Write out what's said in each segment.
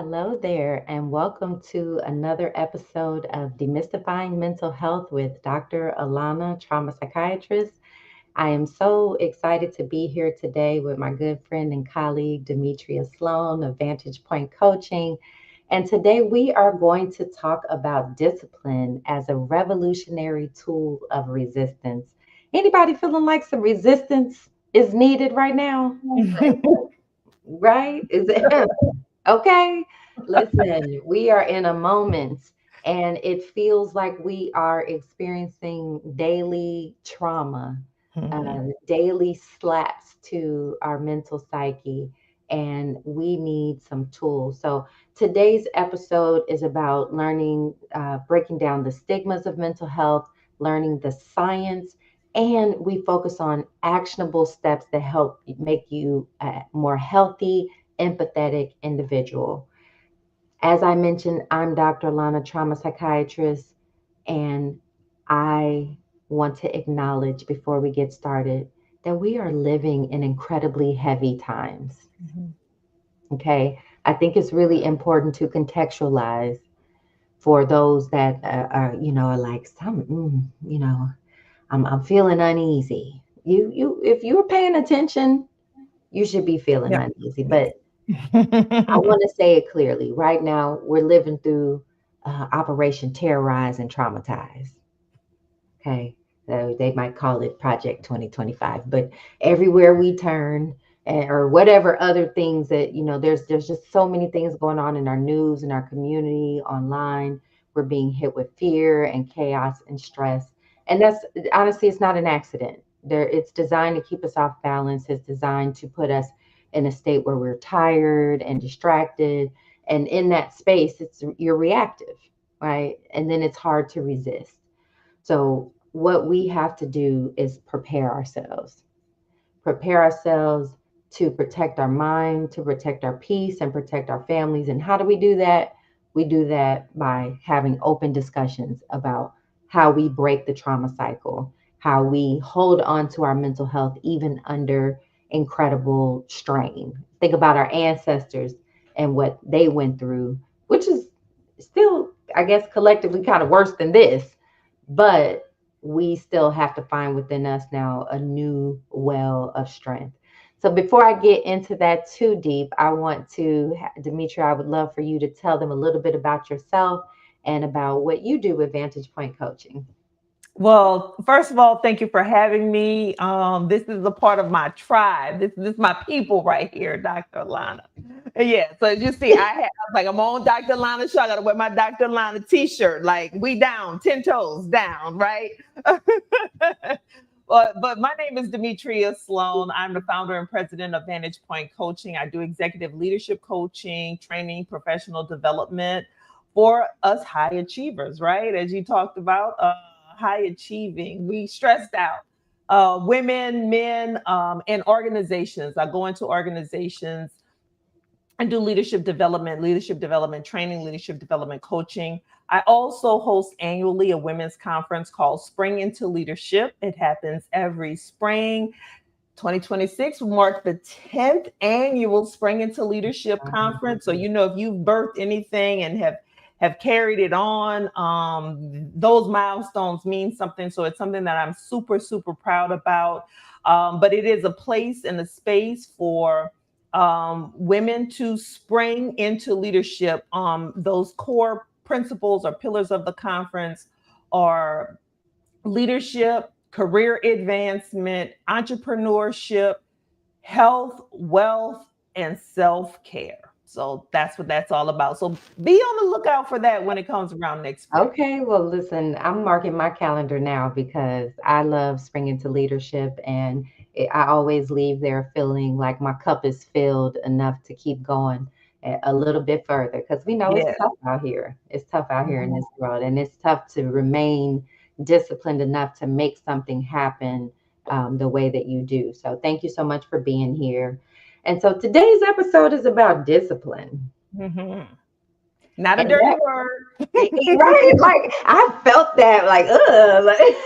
Hello there, and welcome to another episode of Demystifying Mental Health with Dr. Alauna, trauma psychiatrist. I am so excited to be here today with my good friend and colleague, Demetria Sloan of Vantage Point Coaching. And today we are going to talk about discipline as a revolutionary tool of resistance. Anybody feeling like some resistance is needed right now? Right? Is it? Okay, listen, we are in a moment and it feels like we are experiencing daily trauma, daily slaps to our mental psyche, and we need some tools. So, today's episode is about learning, breaking down the stigmas of mental health, learning the science. And we focus on actionable steps that help make you more healthy, empathetic individual. As I mentioned, I'm Dr. Lana, trauma psychiatrist, and I want to acknowledge before we get started that we are living in incredibly heavy times. Okay. I think it's really important to contextualize for those that are like, I'm feeling uneasy. If you're paying attention, you should be feeling Yep. uneasy. Yes. But I want to say it clearly. Right now, we're living through Operation Terrorize and Traumatize. Okay. So they might call it Project 2025, but everywhere we turn, or whatever other things that, there's just so many things going on in our news, in our community, online. We're being hit with fear and chaos and stress. And that's honestly, it's not an accident. It's designed to keep us off balance. It's designed to put us in a state where we're tired and distracted. And in that space, you're reactive, right? And then it's hard to resist. So, what we have to do is prepare ourselves to protect our mind, to protect our peace, and protect our families. And how do we do that? We do that by having open discussions about how we break the trauma cycle, how we hold on to our mental health even under incredible strain. Think about our ancestors and what they went through, which is still, I guess, collectively kind of worse than this, but we still have to find within us now a new well of strength. So before I get into that too deep, I want to, Demetria, I would love for you to tell them a little bit about yourself and about what you do with Vantage Point Coaching. Well, first of all, thank you for having me. This is a part of my tribe. This is my people right here, Dr. Lana. Yeah. So as you see, I was like, I'm on Dr. Lana show. I got to wear my Dr. Lana t-shirt. Like we down, 10 toes down, right? But my name is Demetria Sloan. I'm the founder and president of Vantage Point Coaching. I do executive leadership coaching, training, professional development for us high achievers, right? As you talked about, high achieving, we stressed out. Women, men, and organizations. I go into organizations and do leadership development training, leadership development coaching. I also host annually a women's conference called Spring into Leadership. It happens every spring. 2026 will mark the 10th annual Spring into Leadership conference. So, if you've birthed anything and have carried it on, those milestones mean something. So it's something that I'm super, super proud about. But it is a place and a space for women to spring into leadership. Those core principles or pillars of the conference are leadership, career advancement, entrepreneurship, health, wealth, and self care. So that's what that's all about. So be on the lookout for that when it comes around next spring. Okay, well, listen, I'm marking my calendar now because I love Spring into Leadership, and I always leave there feeling like my cup is filled enough to keep going a little bit further because we know it's Yeah. tough out here. It's tough out here in Mhm. this world, and it's tough to remain disciplined enough to make something happen the way that you do. So, thank you so much for being here. And so, today's episode is about discipline. Mhm. Not a And dirty word. right? Like I felt that, like, like,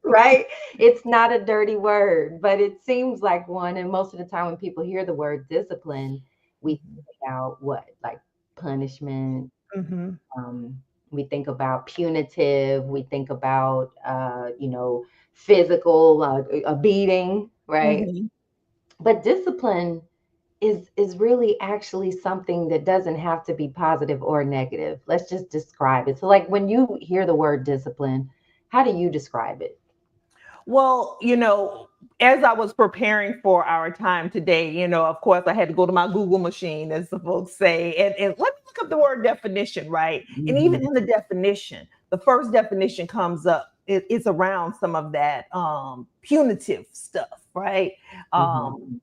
right? It's not a dirty word, but it seems like one. And most of the time, when people hear the word discipline, We think about what, like punishment. Mm-hmm. Um, we think about punitive. We think about, physical, a beating, right? Mm-hmm. But discipline is really actually something that doesn't have to be positive or negative. Let's just describe it. So, like when you hear the word discipline, how do you describe it? Well, as I was preparing for our time today, of course, I had to go to my Google machine, as the folks say, and let me look up the word definition, right? And even Hmm. in the definition, the first definition comes up. It's around some of that punitive stuff, right? Hmm.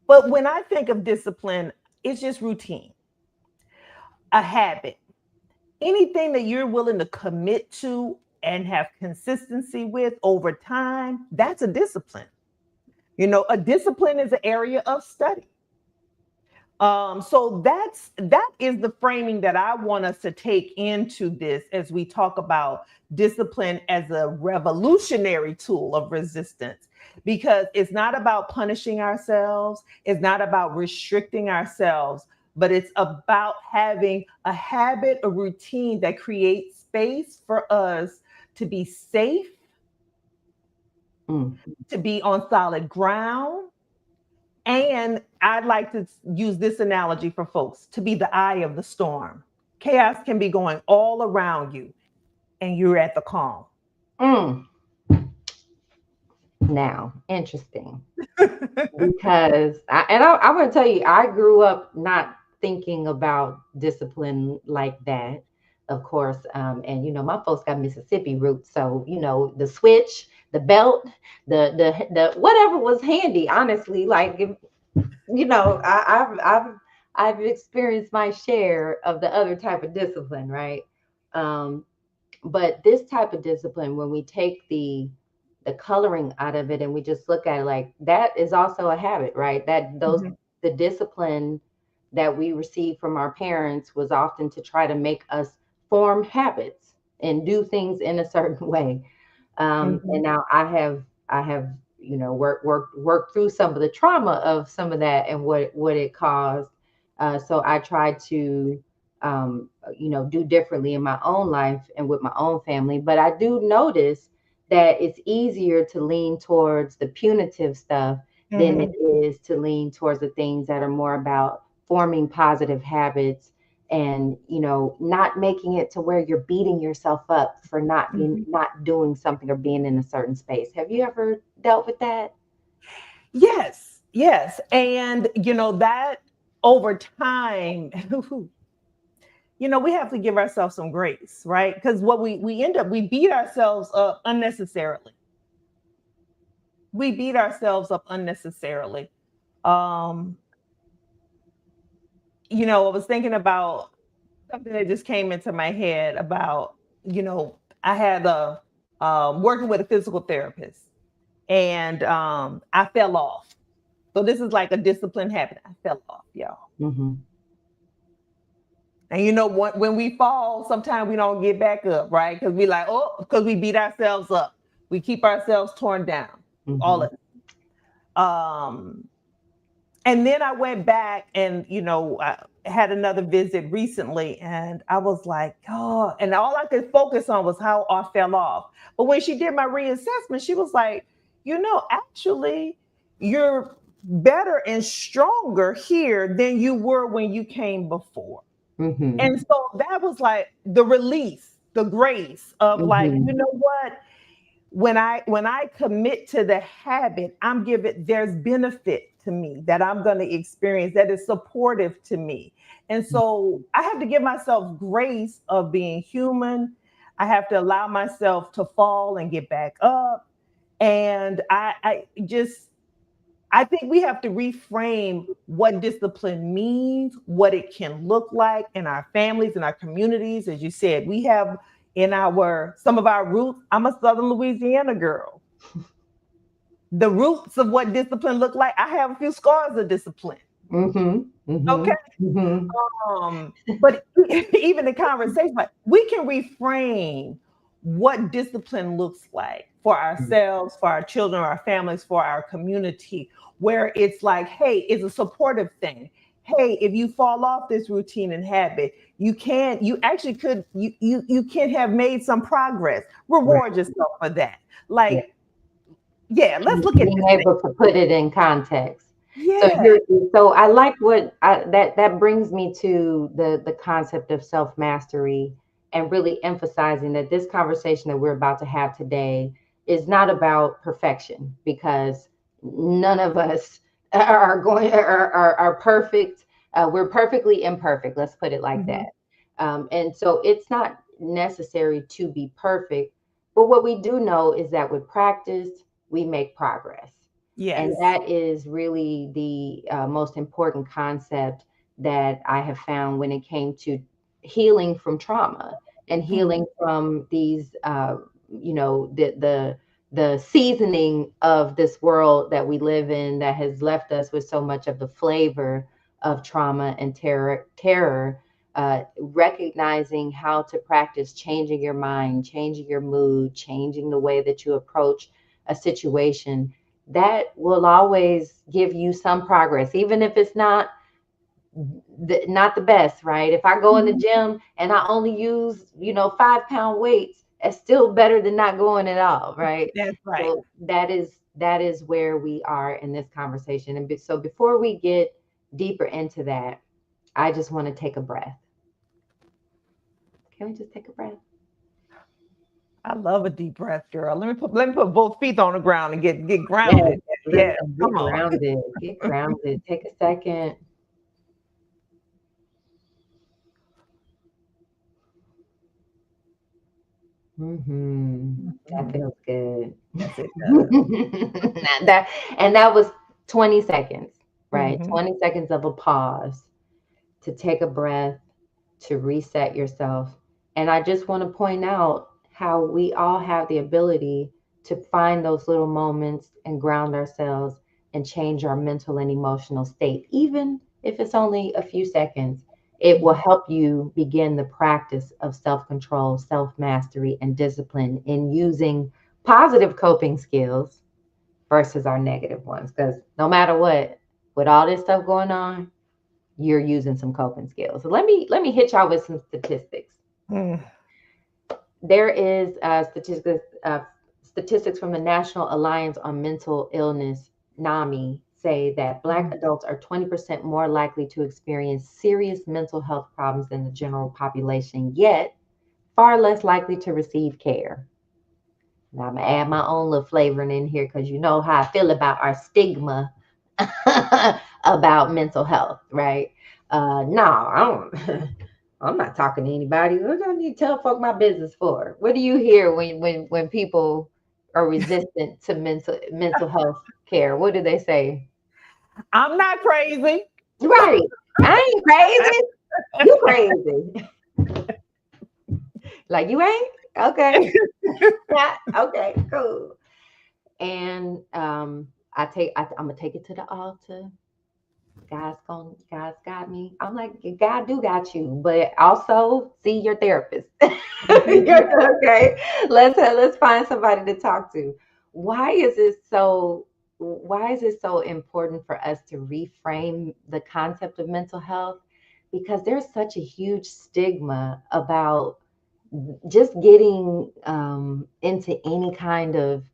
But when I think of discipline, it's just routine, a habit, anything that you're willing to commit to and have consistency with over time. That's a discipline. A discipline is an area of study. So that is the framing that I want us to take into this as we talk about discipline as a revolutionary tool of resistance, because it's not about punishing ourselves, it's not about restricting ourselves, but it's about having a habit, a routine that creates space for us to be safe, Mm. to be on solid ground. And I'd like to use this analogy for folks, to be the eye of the storm. Chaos can be going all around you, and you're at the calm. Mm. Now, interesting. Because I want to tell you, I grew up not thinking about discipline like that, of course. And my folks got Mississippi roots, so the switch, the belt, the whatever was handy. Honestly, like I've experienced my share of the other type of discipline, right? Um, but this type of discipline, when we take the coloring out of it and we just look at it, like that is also a habit, right? That those Mhm, the discipline that we receive from our parents was often to try to make us form habits and do things in a certain way. And mhm, now I have worked through some of the trauma of some of that and what it caused. So I try to do differently in my own life and with my own family. But I do notice that it's easier to lean towards the punitive stuff than it mhm, is to lean towards the things that are more about forming positive habits and not making it to where you're beating yourself up for mhm. not doing something or being in a certain space. Have you ever dealt with that? Yes, yes. And that over time, we have to give ourselves some grace, right? Because what we end up, we beat ourselves up unnecessarily. We beat ourselves up unnecessarily. Um, I was thinking about something that just came into my head about, I had a working with a physical therapist, and I fell off. So this is like a discipline habit. I fell off, y'all. Hmm. And what, when we fall, sometimes we don't get back up, right? Because we like, oh, because we beat ourselves up. We keep ourselves torn down. All Hmm. of it. And then I went back and, I had another visit recently, and I was like, oh, and all I could focus on was how I fell off. But when she did my reassessment, she was like, actually, you're better and stronger here than you were when you came before. Hmm. And so that was like the release, the grace of like, you Hmm. know what? When I commit to the habit, I'm giving there's benefit to me that I'm going to experience that is supportive to me. And so I have to give myself grace of being human. I have to allow myself to fall and get back up. And I think we have to reframe what discipline means, what it can look like in our families, in our communities. As you said, we have in our some of our roots. I'm a Southern Louisiana girl. The roots of what discipline look like. I have a few scars of discipline. Hmm. Okay. Hmm. Hmm. But even the conversation, like we can reframe what discipline looks like for ourselves, for our children, our families, for our community, where it's like, hey, it's a supportive thing. hey, if you fall off this routine and habit, you can have made some progress. Right. Reward yourself for that. Yeah. Like, yeah, let's look at Being this thing. able to put it in context. So Yeah. you're so I like that brings me to the concept of self-mastery, and really emphasizing that this conversation that we're about to have today is not about perfection, because none of us are perfect. We're perfectly imperfect. Let's put it like that. Mhm. And so it's not necessary to be perfect, but what we do know is that with practice, we make progress. And Yes. that is really the most important concept that I have found when it came to healing from trauma and healing Mhm. from these, the seasoning of this world that we live in, that has left us with so much of the flavor of trauma and terror. Recognizing how to practice changing your mind, changing your mood, changing the way that you approach a situation, that will always give you some progress, even if it's not the best, right? If I go in the Mhm. gym and I only use 5-pound weights, it's still better than not going at all, right? That's right. So that is where we are in this conversation. And so before we get deeper into that, I just want to take a breath. Can we just take a breath? I love a deep breath, girl. Let me put both feet on the ground and get Yes, grounded. Yeah, listen, come get on. grounded, get grounded. Take a second. That Mhm. feels good. Yes, it does. That was 20 seconds, right? Mhm. 20 seconds of a pause to take a breath, to reset yourself. And I just want to point out how we all have the ability to find those little moments and ground ourselves and change our mental and emotional state, even if it's only a few seconds. It will help you begin the practice of self control, self mastery, and discipline in using positive coping skills versus our negative ones. Because no matter what, with all this stuff going on, you're using some coping skills. So let me hit y'all with some statistics. Mm. There is statistics from the National Alliance on Mental Illness, NAMI, say that Black Mhm. adults are 20% more likely to experience serious mental health problems than the general population, yet far less likely to receive care. Now I'm gonna add my own little flavoring in here because you know how I feel about our stigma about mental health, right? No, I don't. I'm not talking to anybody. What do I need to tell folk my business for? What do you hear when people are resistant to mental health care? What do they say? I'm not crazy. Right. I ain't crazy. You crazy. Like you ain't? Okay. Yeah. Okay, cool. And I'm gonna take it to the altar. God's got me. I'm like, God do got you, but also see your therapist. Okay, let's find somebody to talk to. Why is it so? Why is it so important for us to reframe the concept of mental health? Because there's such a huge stigma about just getting into any kind of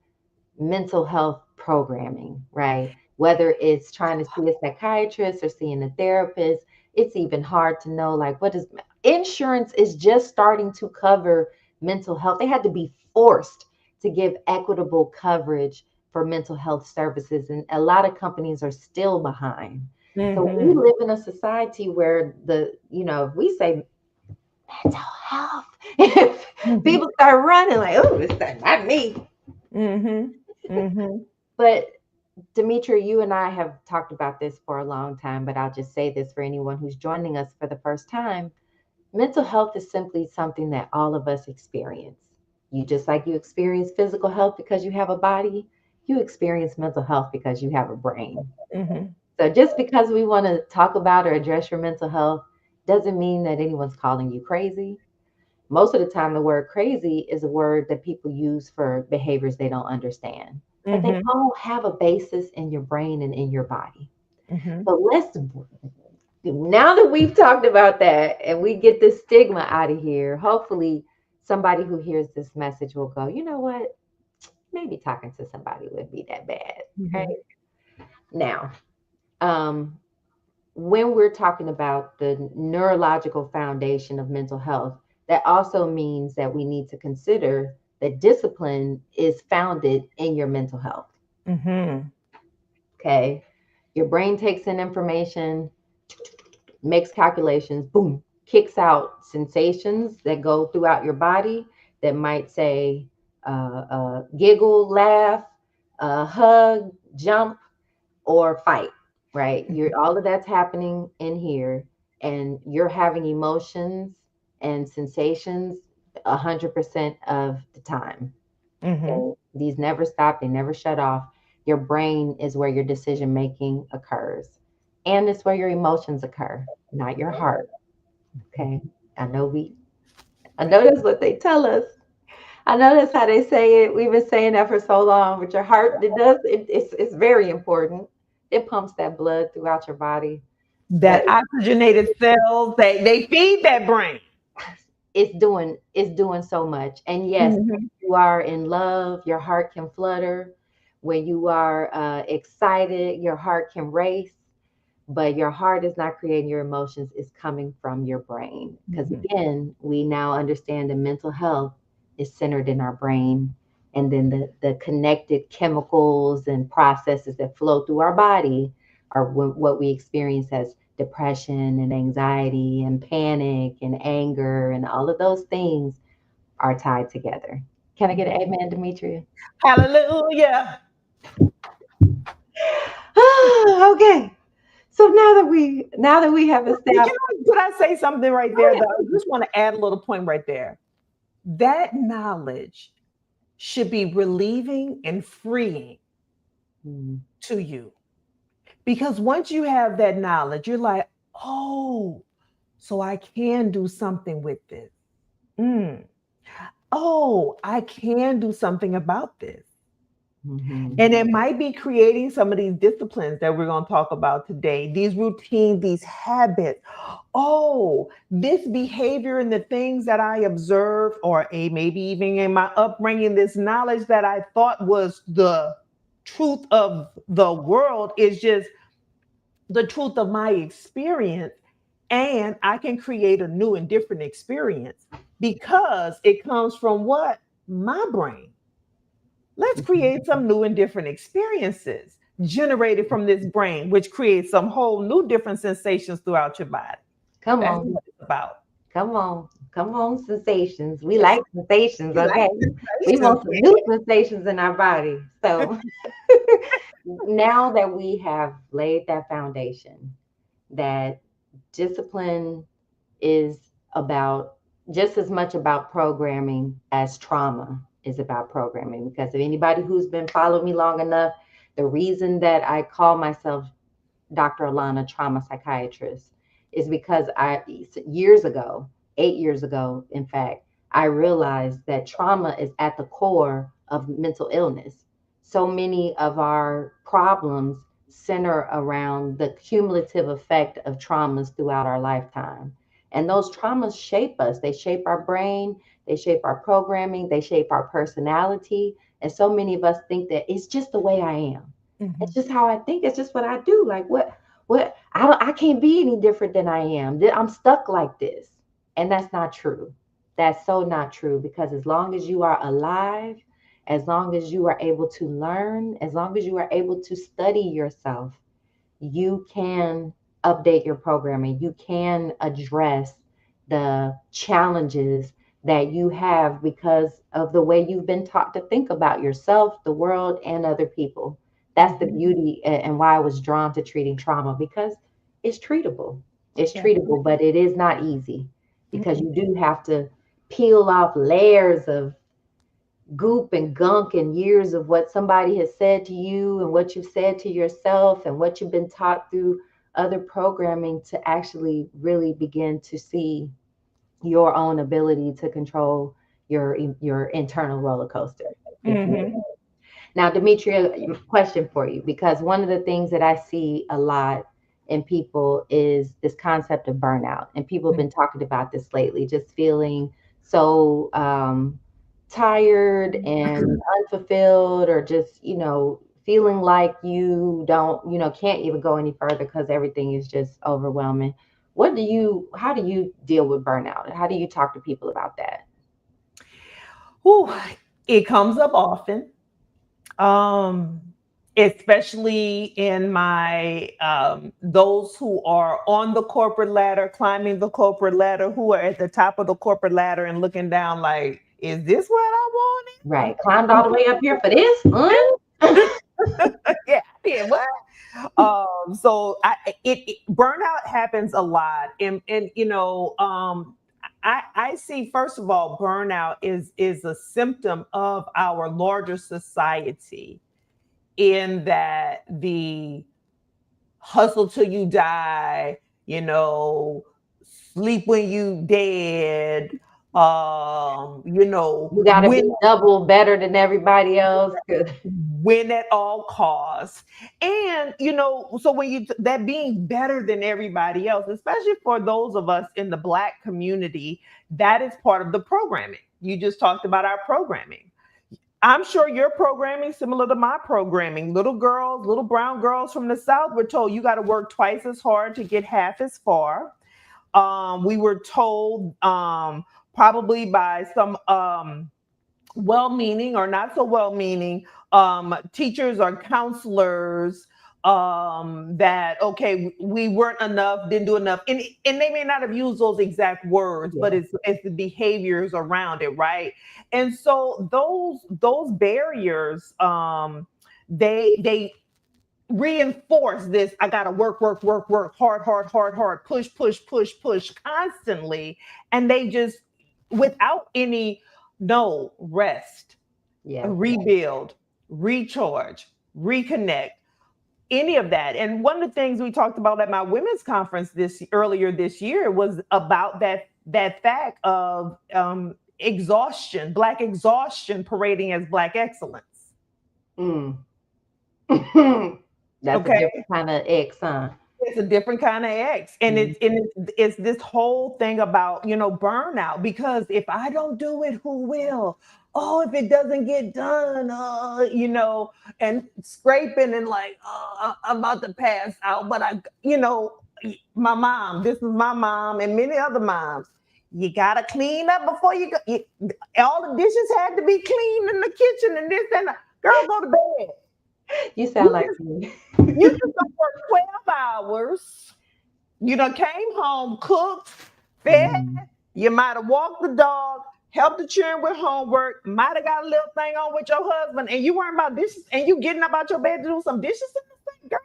mental health programming, right? Whether it's trying to see a psychiatrist or seeing a therapist, it's even hard to know like what is insurance is just starting to cover mental health. They had to be forced to give equitable coverage for mental health services, and a lot of companies are still behind. So we Mhm. live in a society where if we say mental health, if Mhm. people start running like, oh, it's not me. Mhm. Mhm. But Demetria, you and I have talked about this for a long time, but I'll just say this for anyone who's joining us for the first time. Mental health is simply something that all of us experience. You just like you experience physical health because you have a body, you experience mental health because you have a brain. Mhm. So just because we want to talk about or address your mental health doesn't mean that anyone's calling you crazy. Most of the time, the word crazy is a word that people use for behaviors they don't understand, but they Mhm. all have a basis in your brain and in your body. Mhm. So now that we've talked about that and we get this stigma out of here, hopefully somebody who hears this message will go, you know what? Maybe talking to somebody wouldn't be that bad. Right Mhm. now, um, when we're talking about the neurological foundation of mental health, that also means that we need to consider that discipline is founded in your mental health. Mhm. Okay. Your brain takes in information, makes calculations, boom, kicks out sensations that go throughout your body that might say giggle, laugh, hug, jump, or fight, right? You're all of that's happening in here, and you're having emotions and sensations 100% of the time. Mhm. Okay? These never stop, they never shut off. Your brain is where your decision making occurs, and it's where your emotions occur, not your heart. Okay. I know we I know that's what they tell us. I know that's how they say it. We've been saying that for so long. But your heart, it's very important. It pumps that blood throughout your body. But That oxygenated cells, they feed that brain. it's doing so much. And yes, Mhm. when you are in love, your heart can flutter. When you are excited, your heart can race. But your heart is not creating your emotions, it's coming from your brain. Because Mhm. again, we now understand that mental health is centered in our brain. And then the connected chemicals and processes that flow through our body are what we experience as depression and anxiety and panic and anger, and all of those things are tied together. Can I get an amen, Demetria? Hallelujah. Okay. So now that we have established. Could I say something right there though? I just want to add a little point right there. That knowledge should be relieving and freeing Hmm. to you. Because once you have that knowledge, you're like, oh, so I can do something with this. Mm. Oh, I can do something about this. Mhm. And it might be creating some of these disciplines that we're going to talk about today, these routines, these habits. Oh, this behavior and the things that I observed, or maybe even in my upbringing, this knowledge that I thought was the truth of the world is just the truth of my experience. And I can create a new and different experience because it comes from what? My brain. Let's Mhm. create some new and different experiences generated from this brain, which creates some whole new different sensations throughout your body. Come That's on. what it's about. Come on. Come on, sensations. We like sensations, You like okay? We sensations, want some new sensations in our body. So now that we have laid that foundation, that discipline is about just as much about programming as trauma is about programming. Because if anybody who's been following me long enough, the reason that I call myself Dr. Alauna, trauma psychiatrist, is because years ago, 8 years ago, in fact, I realized that trauma is at the core of mental illness. So many of our problems center around the cumulative effect of traumas throughout our lifetime. And those traumas shape us. They shape our brain, they shape our programming, they shape our personality. And so many of us think that it's just the way I am. It's Mhm. just how I think. It's just what I do. Like what I can't be any different than I am. I'm stuck like this. And that's not true. That's so not true, because as long as you are alive, as long as you are able to learn, as long as you are able to study yourself, you can update your programming. You can address the challenges that you have because of the way you've been taught to think about yourself, the world, and other people. That's the Mhm. beauty and why I was drawn to treating trauma, because it's treatable. It's Yeah. treatable, but it is not easy, because Mm-mm. you do have to peel off layers of goop and gunk and years of what somebody has said to you and what you've said to yourself and what you've been taught through other programming to actually really begin to see your own ability to control your internal roller coaster, if you Mhm. will. Now, Demetria, question for you, because one of the things that I see a lot, in people is this concept of burnout. And people have been talking about this lately, just feeling so tired and unfulfilled, or just, feeling like you don't, can't even go any further because everything is just overwhelming. How do you deal with burnout? How do you talk to people about that? Whew, it comes up often, um, especially in my those who are on the corporate ladder, climbing the corporate ladder, who are at the top of the corporate ladder and looking down like, is this what I Right. Climbed all the way up wanted? here for this? Yeah, I did what? So it burnout happens a lot, and I see, first of all, burnout is a symptom of our larger society, in that the hustle till you die, you know, sleep when you dead, You got to be win double better than everybody else. 'Cause- win at all costs. And so when you that being better than everybody else, especially for those of us in the Black community, that is part of the programming. You just talked about our programming. I'm sure your programming similar to my programming. Little girls, little brown girls from the South were told you got to work twice as hard to get half as far. We were told, probably by some well-meaning or not so well-meaning teachers or counselors, that okay, we weren't enough, didn't do enough, and they may not have used those exact words, but yeah. it's the behaviors around it, right? And so those barriers, they reinforce this: I gotta work hard, push constantly, and they just, without any, no rest, Yeah. rebuild, recharge, reconnect, any of that. And one of the things we talked about at my women's conference this earlier this year was about that fact of exhaustion, Black exhaustion parading as Black excellence. Mm. That's a Okay, different kind of X, huh? it's a different kind of X, and Mm. it's this whole thing about burnout, because if I don't do it, who will? Oh, if it doesn't get done, and scraping and like, oh, I'm about to pass out, but my mom, this is my mom and many other moms. You gotta clean up before you go. All the dishes had to be clean in the kitchen, and this and that. Girl, go to bed. You sound You like just me. you just don't work 12 hours. You done came home, cooked, fed. Mhm. You might have walked the dog, helped the children with homework, might have got a little thing on with your husband, and you weren't about dishes, and you getting up out your bed to do some dishes in this thing. Girl,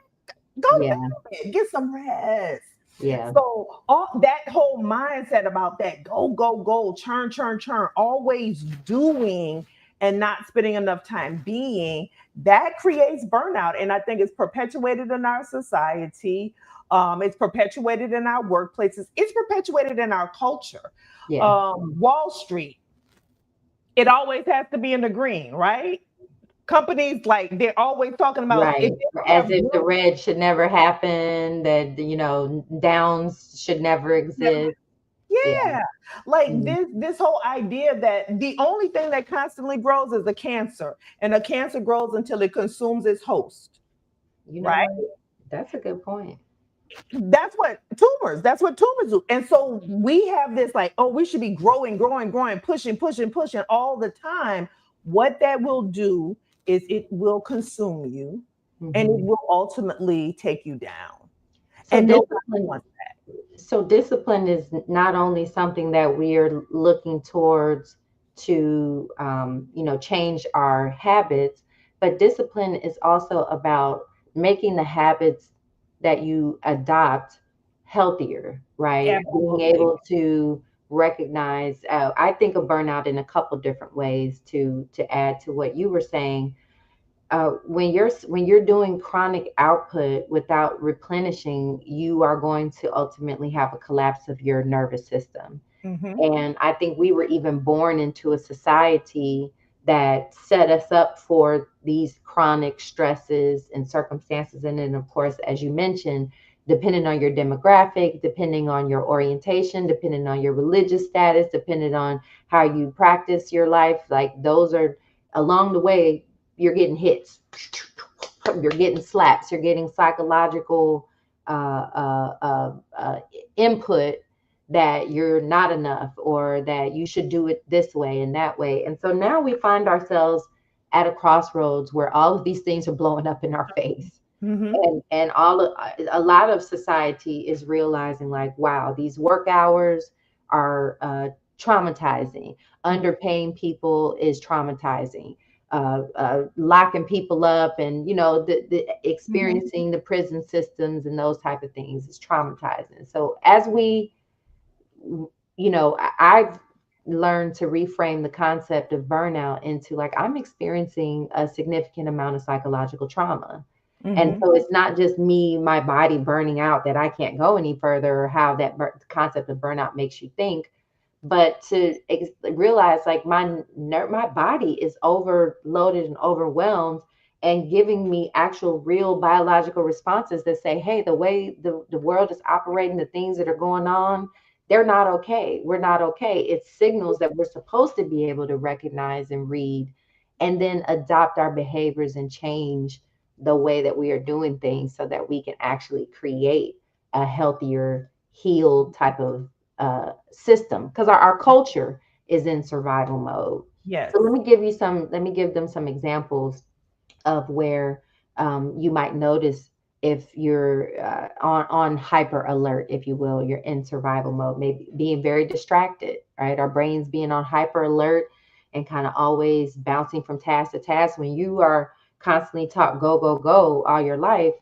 go to Yeah. bed, get some rest. Yeah. So all that whole mindset about that go, churn, always doing and not spending enough time being, that creates burnout. And I think it's perpetuated in our society. It's perpetuated in our workplaces. It's perpetuated in our culture. Yeah. Wall Street, it always has to be in the green, right? Companies, like, they're always talking about if Right. they don't As have if the growth. red should never happen, that, downs should never exist. Yeah. Yeah. Like Mm. this whole idea that the only thing that constantly grows is a cancer, and a cancer grows until it consumes its host, You know right? what? That's a good point. That's what tumors do. And so we have this like, oh, we should be growing, pushing all the time. What that will do is it will consume you, and it Hmm. will ultimately take you down. So And nobody discipline, wants so discipline is not only something that we are looking towards to, change our habits, but discipline is also about making the habits that you adopt healthier, that. right? Being Absolutely. able to recognize. I think of burnout in a couple different ways to add to what you were saying. When you're doing chronic output without replenishing, you are going to ultimately have a collapse of your nervous system. Hmm. And I think we were even born into a society that set us up for these chronic stresses and circumstances. And then, of course, as you mentioned, depending on your demographic, depending on your orientation, depending on your religious status, depending on how you practice your life. Like those are along the way, you're getting hits, you're getting slaps, you're getting psychological input that you're not enough or that you should do it this way and that way. And so now we find ourselves at a crossroads where all of these things are blowing up in our face. Mm-hmm. And a lot of society is realizing like, wow, these work hours are traumatizing. Underpaying people is traumatizing. Locking people up and the Mm-hmm. experiencing the prison systems and those type of things is traumatizing. So as we I've learned to reframe the concept of burnout into like I'm experiencing a significant amount of psychological trauma. And Mm-hmm. so it's not just me, my body burning out that I can't go any further, or how that concept of burnout makes you think, but to realize like my body is overloaded and overwhelmed and giving me actual real biological responses that say, hey, the way the world is operating, the things that are going on, they're not okay. We're not okay. It's signals that we're supposed to be able to recognize and read and then adopt our behaviors and change the way that we are doing things so that we can actually create a healthier, healed type of system, because our culture is in survival mode. Yes. So let me give them some examples of where you might notice if you're on hyper alert, if you will, you're in survival mode, maybe being very distracted, right? Our brains being on hyper alert and kind of always bouncing from task to task. When you are constantly taught go, go, go all your life,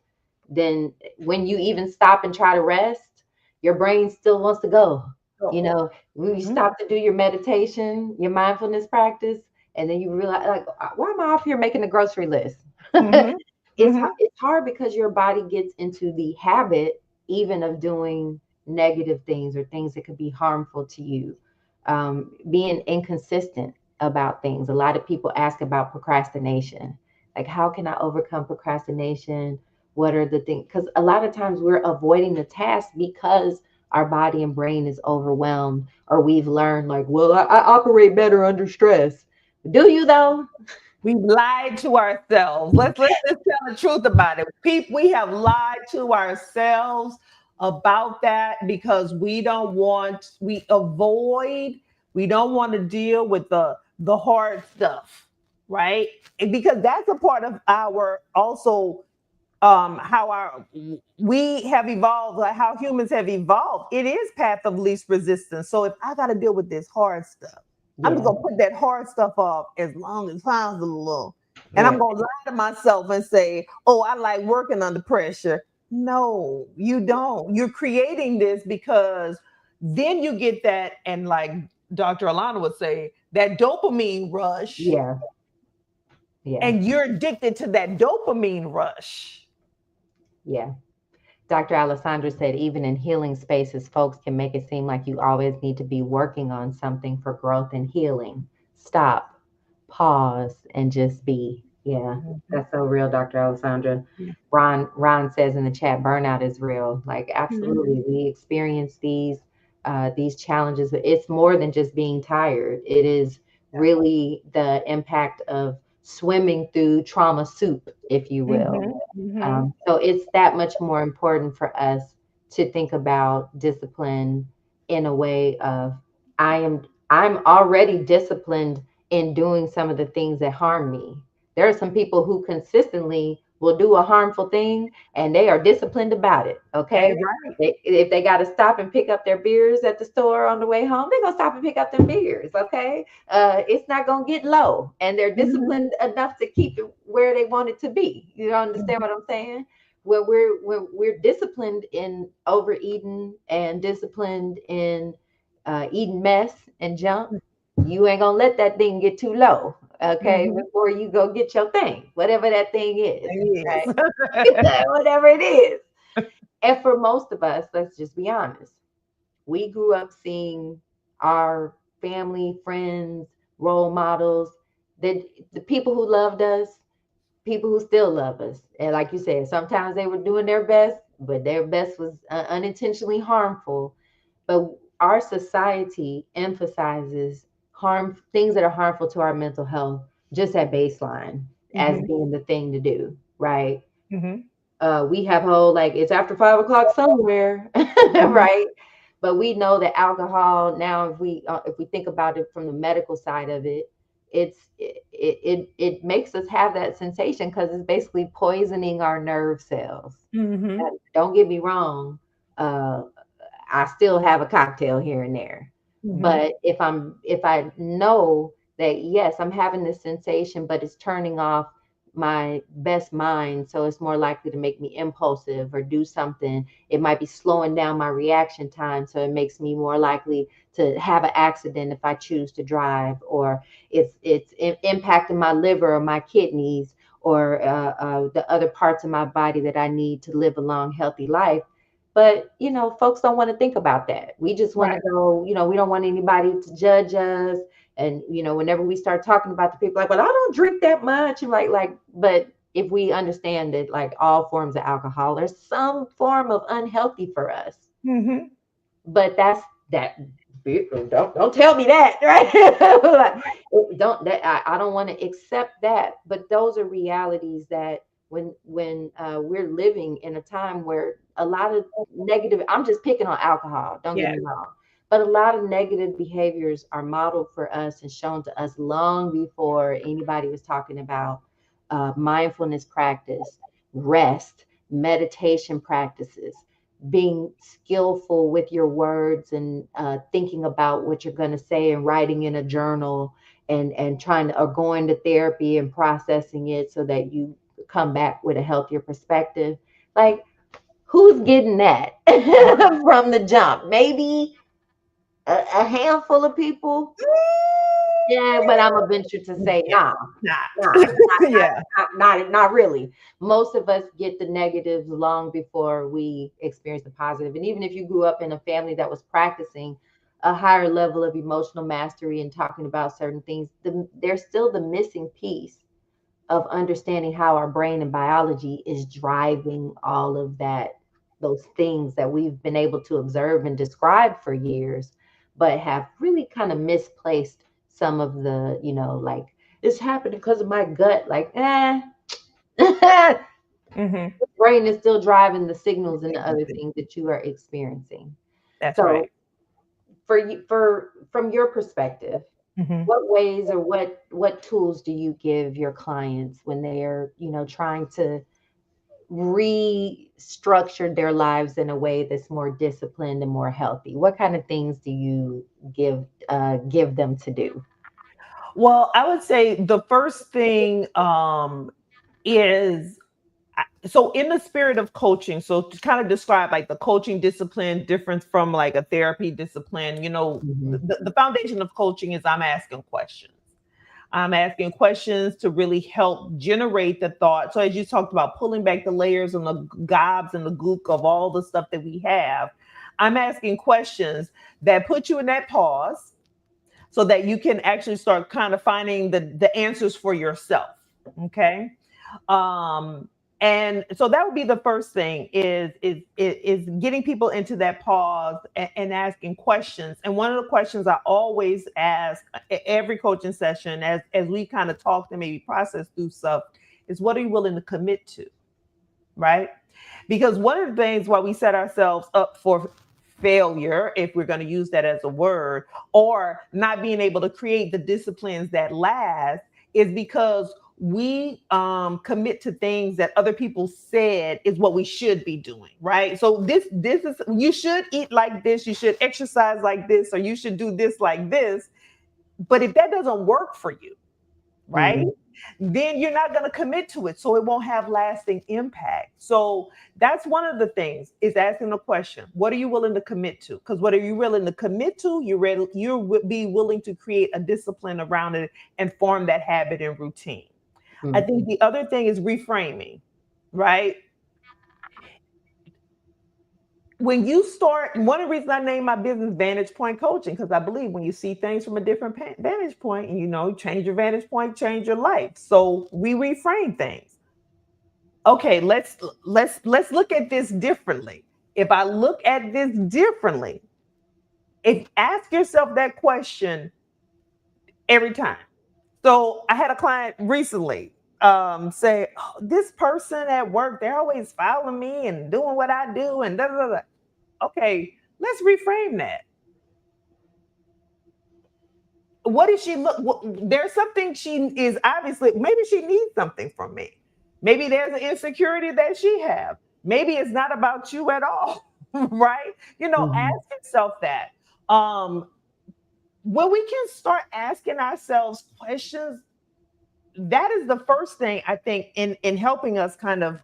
then when you even stop and try to rest, your brain still wants to go. You Oh. know, when you Mm-hmm. stop to do your meditation, your mindfulness practice, and then you realize, like, why am I off here making a grocery list? Mm-hmm. Mm-hmm. It's hard because your body gets into the habit even of doing negative things or things that could be harmful to you. Being inconsistent about things. A lot of people ask about procrastination. Like, how can I overcome procrastination? What are the things? Because a lot of times we're avoiding the task because our body and brain is overwhelmed, or we've learned, like, well, I operate better under stress. Do you though? We lied to ourselves. Let's just tell the truth about it. People, we have lied to ourselves about that because we don't want to deal with the hard stuff, right? And because that's a part of our also how our we have evolved, like how humans have evolved. It is path of least resistance. So if I got to deal with this hard stuff, I'm just Yeah, gonna put that hard stuff off as long as possible, and yeah, I'm gonna lie to myself and say, "Oh, I like working under pressure." No, you don't. You're creating this because then you get that, and like Dr. Alana would say, that dopamine rush, yeah, yeah, and you're addicted to that dopamine rush. yeah. Dr. Alessandra said, even in healing spaces, folks can make it seem like you always need to be working on something for growth and healing. Stop, pause, and just be. Yeah, Mhm. that's so real, Dr. Alessandra. Yeah. Ron says in the chat, burnout is real. Like, Mhm. absolutely, we experience these challenges. It's more than just being tired. It is really the impact of swimming through trauma soup, if you will. Mhm. Mhm. So it's that much more important for us to think about discipline in a way of I'm already disciplined in doing some of the things that harm me. There are some people who consistently will do a harmful thing and they are disciplined about it. That's Okay. right. If they got to stop and pick up their beers at the store on the way home, they're going to stop and pick up their beers. Okay. It's not going to get low, and they're Mhm. disciplined enough to keep it where they want it to be. You understand Mhm. what I'm saying? When we're disciplined in overeating and disciplined in eating mess and junk, you ain't gonna let that thing get too low, okay? Mhm. Before you go get your thing, whatever that thing is, It right? is. Whatever it is. And for most of us, let's just be honest, we grew up seeing our family, friends, role models, that the people who loved us, people who still love us. And like you said, sometimes they were doing their best, but their best was unintentionally harmful. But our society emphasizes harm things that are harmful to our mental health just at baseline as Mm-hmm. being the thing to do, right? Mm-hmm. We have whole like it's after 5 o'clock somewhere, Mm-hmm. right? But we know that alcohol now, if we think about it from the medical side of it, it makes us have that sensation because it's basically poisoning our nerve cells. Mm-hmm. Don't get me wrong. Uh, I still have a cocktail here and there. Mm-hmm. But if I know that yes, I'm having this sensation, but it's turning off my best mind, so it's more likely to make me impulsive or do something. It might be slowing down my reaction time, so it makes me more likely to have an accident if I choose to drive, or it's impacting my liver or my kidneys or the other parts of my body that I need to live a long, healthy life. But, folks don't want to think about that. We just want to Right. go, we don't want anybody to judge us. And, whenever we start talking about the people like, well, I don't drink that much. And but if we understand that like all forms of alcohol are some form of unhealthy for us, Mm-hmm. but that's that. Don't tell me that, right? Like, don't that I don't want to accept that. But those are realities that when we're living in a time where a lot of negative. I'm just picking on alcohol. Don't get Yeah. me wrong. But a lot of negative behaviors are modeled for us and shown to us long before anybody was talking about mindfulness practice, rest, meditation practices, being skillful with your words and thinking about what you're going to say and writing in a journal and trying to or going to therapy and processing it so that you come back with a healthier perspective. Like, who's getting that Right. from the jump? Maybe a handful of people. Yeah, but I'm a venture to say, Yeah. nah, Not. nah, Yeah. not really. Most of us get the negatives long before we experience the positive. And even if you grew up in a family that was practicing a higher level of emotional mastery and talking about certain things, there's still the missing piece of understanding how our brain and biology is driving all of that, those things that we've been able to observe and describe for years, but have really kind of misplaced some of the, like it's happening because of my gut. Like, the Mm-hmm. brain is still driving the signals and the other things that you are experiencing. That's So right. for you, from your perspective, Mm-hmm. what ways or what tools do you give your clients when they are, trying to restructure their lives in a way that's more disciplined and more healthy? What kind of things do you give them to do? Well, I would say the first thing is so in the spirit of coaching, so to kind of describe like the coaching discipline difference from like a therapy discipline, Hmm. the foundation of coaching is I'm asking questions. I'm asking questions to really help generate the thought. So as you talked about pulling back the layers and the gobs and the gook of all the stuff that we have, I'm asking questions that put you in that pause so that you can actually start kind of finding the answers for yourself. Okay. Um, and so that would be the first thing is getting people into that pause and asking questions. And one of the questions I always ask every coaching session as we kind of talk and maybe process through stuff is what are you willing to commit to? Right? Because one of the things why we set ourselves up for failure, if we're going to use that as a word, or not being able to create the disciplines that last, is because we commit to things that other people said is what we should be doing, right? So this is you should eat like this, you should exercise like this, or you should do this like this. But if that doesn't work for you, right? Hmm. Then you're not going to commit to it. So it won't have lasting impact. So that's one of the things is asking the question, what are you willing to commit to? Because what are you willing to commit to? You be willing to create a discipline around it and form that habit and routine. I think Hmm. the other thing is reframing, right? When you start, one of the reasons I named my business Vantage Point Coaching, because I believe when you see things from a different vantage point, and change your vantage point, change your life. So we reframe things. Okay, let's look at this differently. If I look at this differently, if ask yourself that question every time. So I had a client recently say, oh, this person at work, they're always following me and doing what I do and da da da. Okay, let's reframe that. What does she look? There's something she is obviously, maybe she needs something from me. Maybe there's an insecurity that she have. Maybe it's not about you at all, right? Mhm. Ask yourself that. Um, when we can start asking ourselves questions, that is the first thing I think in helping us kind of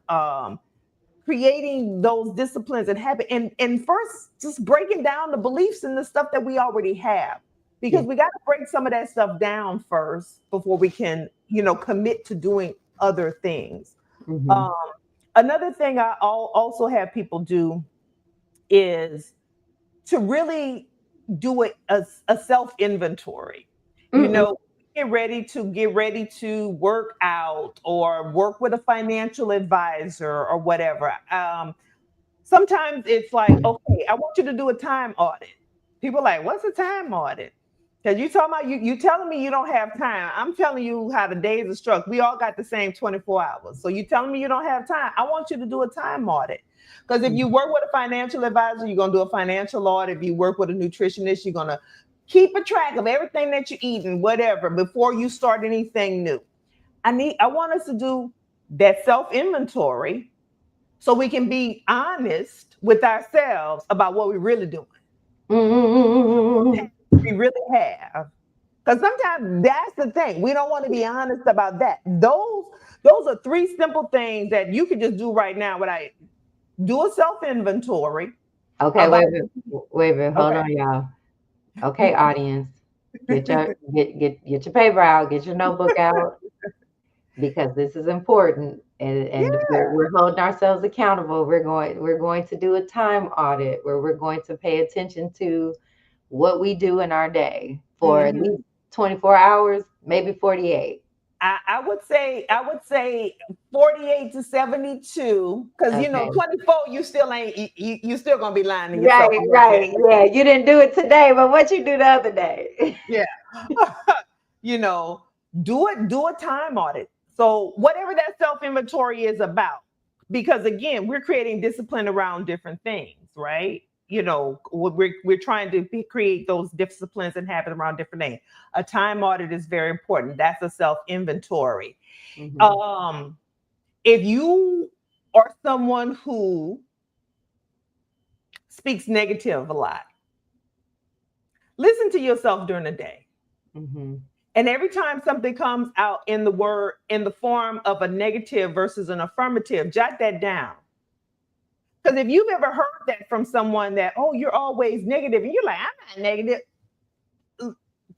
creating those disciplines and habit and first just breaking down the beliefs and the stuff that we already have, because Yes. we got to break some of that stuff down first before we can commit to doing other things. Mhm. um, Another thing also have people do is to really do a self inventory. You Mm-mm. know, get ready to work out or work with a financial advisor or whatever. Sometimes it's like, okay, I want you to do a time audit. People are like, what's a time audit? Because you talking about you telling me you don't have time. I'm telling you how the days are struck. We all got the same 24 hours. So you telling me you don't have time. I want you to do a time audit. Because if you work with a financial advisor, you're gonna do a financial audit. If you work with a nutritionist, you're gonna keep a track of everything that you're eating, whatever, before you start anything new. I want us to do that self-inventory so we can be honest with ourselves about what we're really doing, Mm-mm. we really have. Because sometimes that's the thing. We don't want to be honest about that. Those are three simple things that you can just do right now. What I do a self inventory Okay, about. wait, hold Okay. on, y'all. Okay, audience, get your paper out, get your notebook out, because this is important, and Yeah. we're holding ourselves accountable. We're going to do a time audit where we're going to pay attention to what we do in our day for at Mhm. least 24 hours, maybe 48. I would say 48 to 72, because Okay. 24 you still ain't you still gonna be lying to yourself Right, a little bit. right. Yeah, you didn't do it today, but what you do the other day? Yeah. you know, do a time audit. So whatever that self inventory is about, because again, we're creating discipline around different things, right? We're trying to create those disciplines and habits around different things. A time audit is very important. That's a self inventory. Mhm. Um, if you are someone who speaks negative a lot, listen to yourself during the day. Mhm. And every time something comes out in the form of a negative versus an affirmative, jot that down. Because if you've ever heard that from someone that, oh, you're always negative, and you're like, I'm not negative,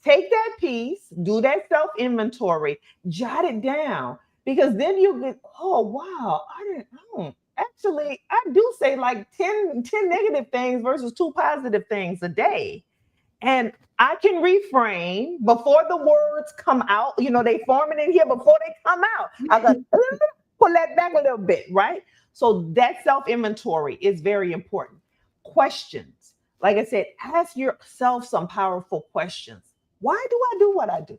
take that piece, do that self inventory, jot it down. Because then you get, oh, wow, I didn't know. Actually, I do say like ten negative things versus two positive things a day. And I can reframe before the words come out. They form it in here before they come out. I go pull that back a little bit, right? So that self inventory is very important. Questions, like I said, ask yourself some powerful questions. Why do I do what I do?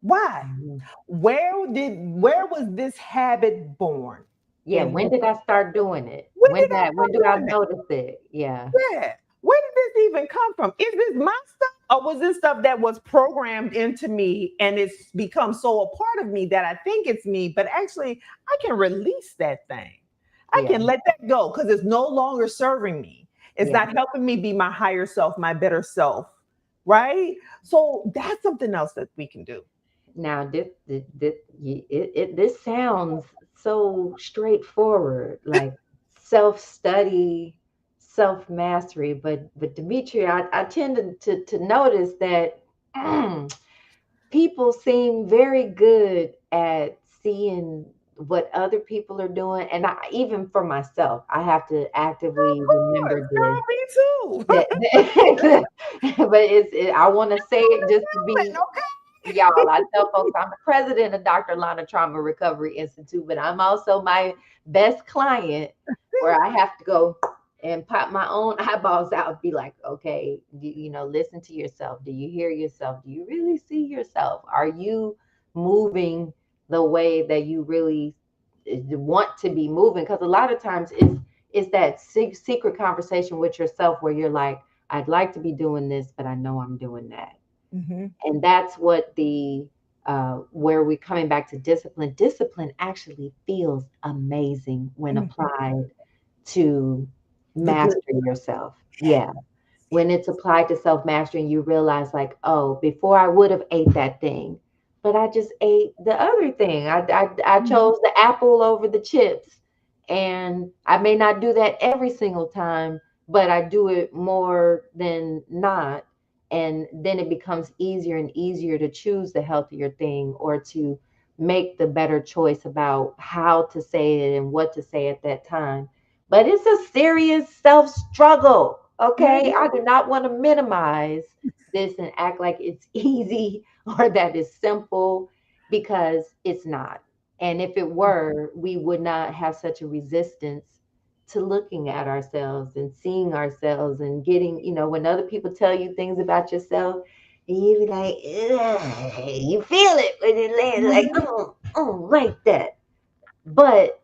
Why? Mhm. Where was this habit born? Yeah, In when did I start doing it? When did I When start do I doing it? notice it? Yeah. Yeah. Where did this even come from? Is this my stuff, or was this stuff that was programmed into me and it's become so a part of me that I think it's me, but actually I can release that thing. I Yeah. can let that go because it's no longer serving me. It's Yeah. not helping me be my higher self, my better self. Right? So that's something else that we can do. Now this sounds so straightforward, like self-study, self-mastery, but Demetria, I tend to notice that people seem very good at seeing what other people are doing, and even for myself, I have to actively remember this. Girl, me too. That, but I want to say it just to be Okay. Y'all, I tell folks I'm the president of Dr. Alauna Trauma Recovery Institute, but I'm also my best client where I have to go and pop my own eyeballs out and be like, okay, listen to yourself. Do you hear yourself? Do you really see yourself? Are you moving the way that you really want to be moving? Because a lot of times it's that secret conversation with yourself where you're like, I'd like to be doing this, but I know I'm doing that. Mhm. And that's what the where we're coming back to discipline. Discipline actually feels amazing when Mhm. applied to The good. master yourself. Yeah. When it's applied to self mastery and you realize, like, oh, before I would have ate that thing, but I just ate the other thing. I Mhm. chose the apple over the chips. And I may not do that every single time, but I do it more than not. And then it becomes easier and easier to choose the healthier thing or to make the better choice about how to say it and what to say at that time. But it's a serious self struggle. Okay. Mhm. I do not want to minimize this and act like it's easy or that it's simple because it's not. And if it were, we would not have such a resistance to looking at ourselves and seeing ourselves and getting, when other people tell you things about yourself, and you be like, "Ugh," you feel it when it lands, like, Mhm. oh, like that. But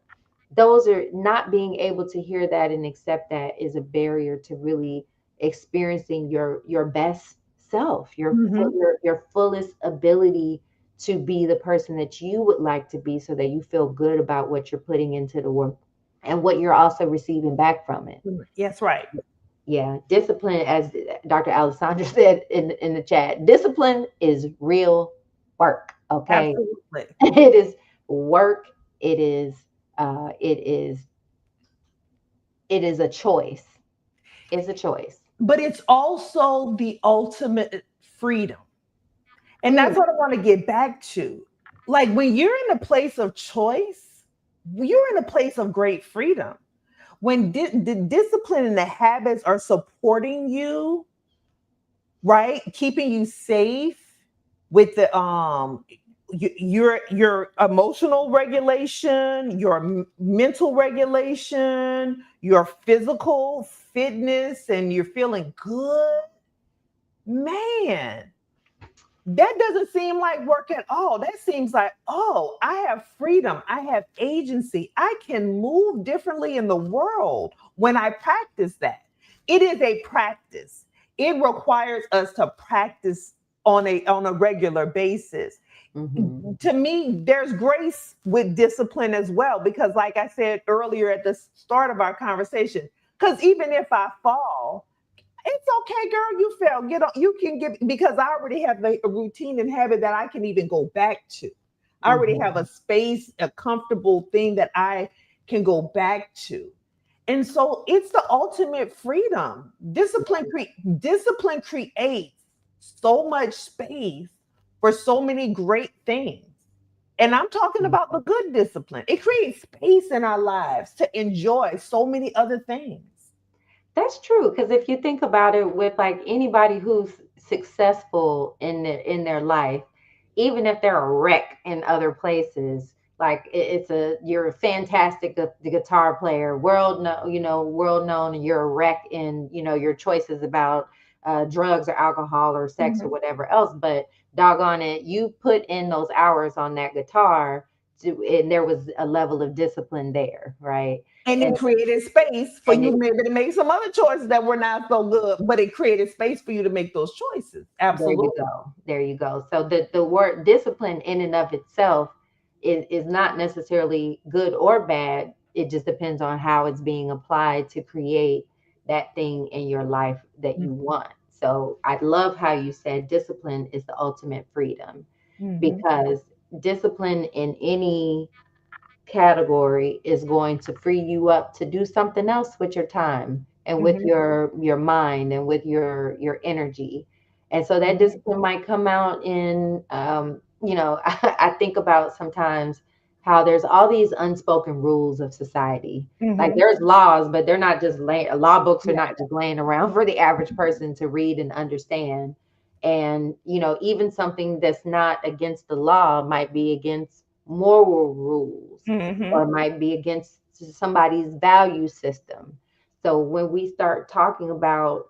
those are not being able to hear that and accept that is a barrier to really experiencing your best self, Mhm. your fullest ability to be the person that you would like to be so that you feel good about what you're putting into the work and what you're also receiving back from it. Yes, right. Yeah, discipline, as Dr. Alessandra said in the chat, discipline is real work. Okay, Absolutely. it is work. It is uh, it is it is a choice. It's a choice. But it's also the ultimate freedom. And Mm, that's what I want to get back to. Like when you're in a place of choice, you're in a place of great freedom. When the discipline and the habits are supporting you, right? Keeping you safe with the your emotional regulation, your mental regulation, your physical fitness, and you're feeling good, man, that doesn't seem like work at all. That seems like, oh, I have freedom. I have agency. I can move differently in the world when I practice that. It is a practice. It requires us to practice on a regular basis. hmm To me, there's grace with discipline as well, because like I said earlier at the start of our conversation, because even if I fall, it's okay, girl. You fell. Get on. You can get, because I already have a routine and habit that I can even go back to. I already have a hmm space, a comfortable thing that I can go back to. And so it's the ultimate freedom. Discipline creates so much space for so many great things. And I'm talking about the good discipline. It creates space in our lives to enjoy so many other things. That's true. Because if you think about it, with like anybody who's successful in their life, even if they're a wreck in other places, like it's you're a fantastic guitar player, world known, and you're a wreck in your choices about drugs or alcohol or sex or Mhm. whatever else. But doggone it, you put in those hours on that guitar, and there was a level of discipline there, right? And And it created space for and you it maybe to make some other choices that were not so good, but it created space for you to make those choices. There you Absolutely. go. There you go. So the word discipline in and of itself is not necessarily good or bad. It just depends on how it's being applied to create that thing in your life that you want. So I love how you said discipline is the ultimate freedom, Mm-hmm. because discipline in any category is going to free you up to do something else with your time and with Mm-hmm. your mind and with your energy. And so that Mm-hmm. discipline might come out in I think about sometimes how there's all these unspoken rules of society. Like Mm-hmm. there's laws, but they're not just law books are Yeah. not just laying around for the average person to read and understand. And, even something that's not against the law might be against moral rules, Mm-hmm. or might be against somebody's value system. So when we start talking about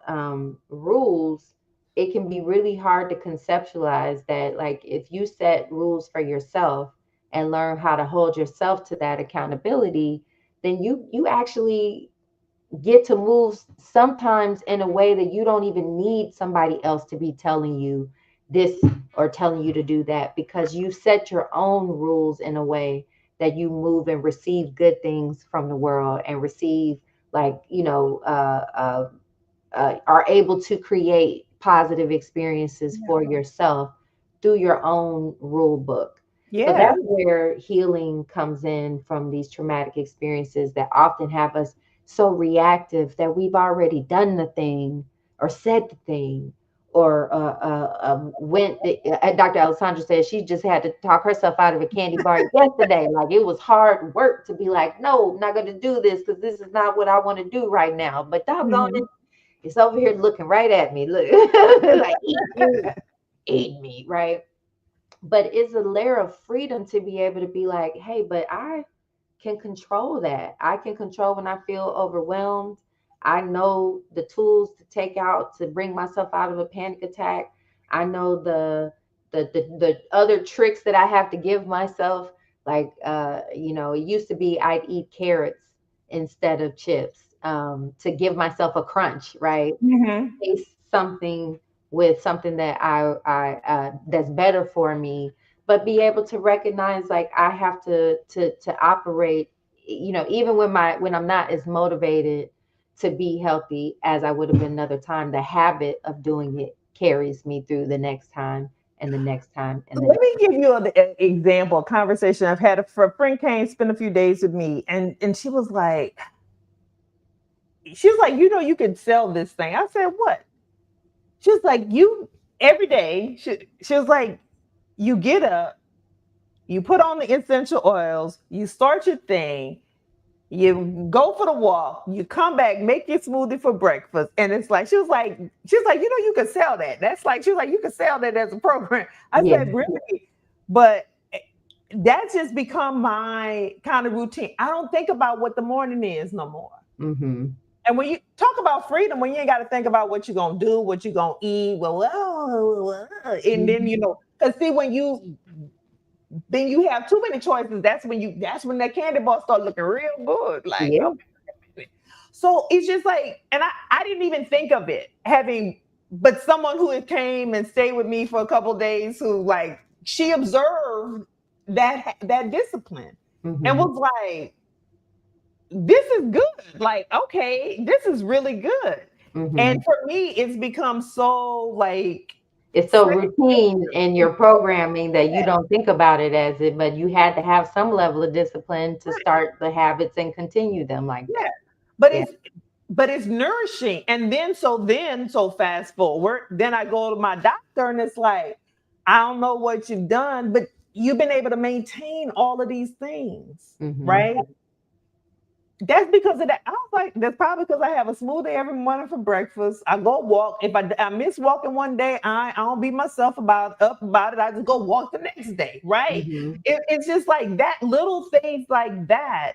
rules, it can be really hard to conceptualize that, like, if you set rules for yourself and learn how to hold yourself to that accountability, then you actually get to move sometimes in a way that you don't even need somebody else to be telling you this or telling you to do that, because you set your own rules in a way that you move and receive good things from the world, and receive, like, are able to create positive experiences for yourself through your own rule book. So Yeah. that's where healing comes in, from these traumatic experiences that often have us so reactive that we've already done the thing, or said the thing, or went. Dr. Alessandra said she just had to talk herself out of a candy bar yesterday. Like, it was hard work to be like, no, I'm not going to do this because this is not what I want to do right now. But doggone Mm-hmm. it, it's over here looking right at me. Look, like, eat me, right? But it's a layer of freedom to be able to be like, hey, but I can control that. I can control when I feel overwhelmed. I know the tools to take out to bring myself out of a panic attack. I know the other tricks that I have to give myself. Like, it used to be I'd eat carrots instead of chips, to give myself a crunch, right? Mm-hmm. Taste something with something that I that's better for me, but be able to recognize, like, I have to operate, even when I'm not as motivated to be healthy as I would have been another time. The habit of doing it carries me through the next time, and the next time, and the Let next. me give you an example, a conversation I've had. A friend came, spent a few days with me, and she was like, you could sell this thing. I said, what? She was like, you every day. She was like, you get up, you put on the essential oils, you start your thing, you go for the walk, you come back, make your smoothie for breakfast. And it's like, she was like, you could sell that. That's like, she was like, you could sell that as a program. I Yeah. said, really? But that's just become my kind of routine. I don't think about what the morning is no more. Mm-hmm. And when you talk about freedom, when you ain't got to think about what you're gonna do, what you're gonna eat, and then Mm-hmm. because see, when you have too many choices, that's when that candy bar start looking real good. Like, Yeah. okay. So it's just like, and I didn't even think of it having, but someone who had came and stayed with me for a couple of days, who, like, she observed that discipline and Mm-hmm. was like, this is good. Like, okay, this is really good. Mm-hmm. And for me, it's become so, like, It's so second routine in your nature. programming that you don't think about it as it, but you had to have some level of discipline to start the habits and continue them like Yeah, that. but Yeah. it's nourishing. And then so fast forward, then I go to my doctor and it's like, I don't know what you've done, but you've been able to maintain all of these things, Mm-hmm. right? That's because of that. I was like, that's probably because I have a smoothie every morning for breakfast. I go walk. If I miss walking one day, I don't beat myself up about it. I just go walk the next day, right? Mm-hmm. It's just like that, little things like that.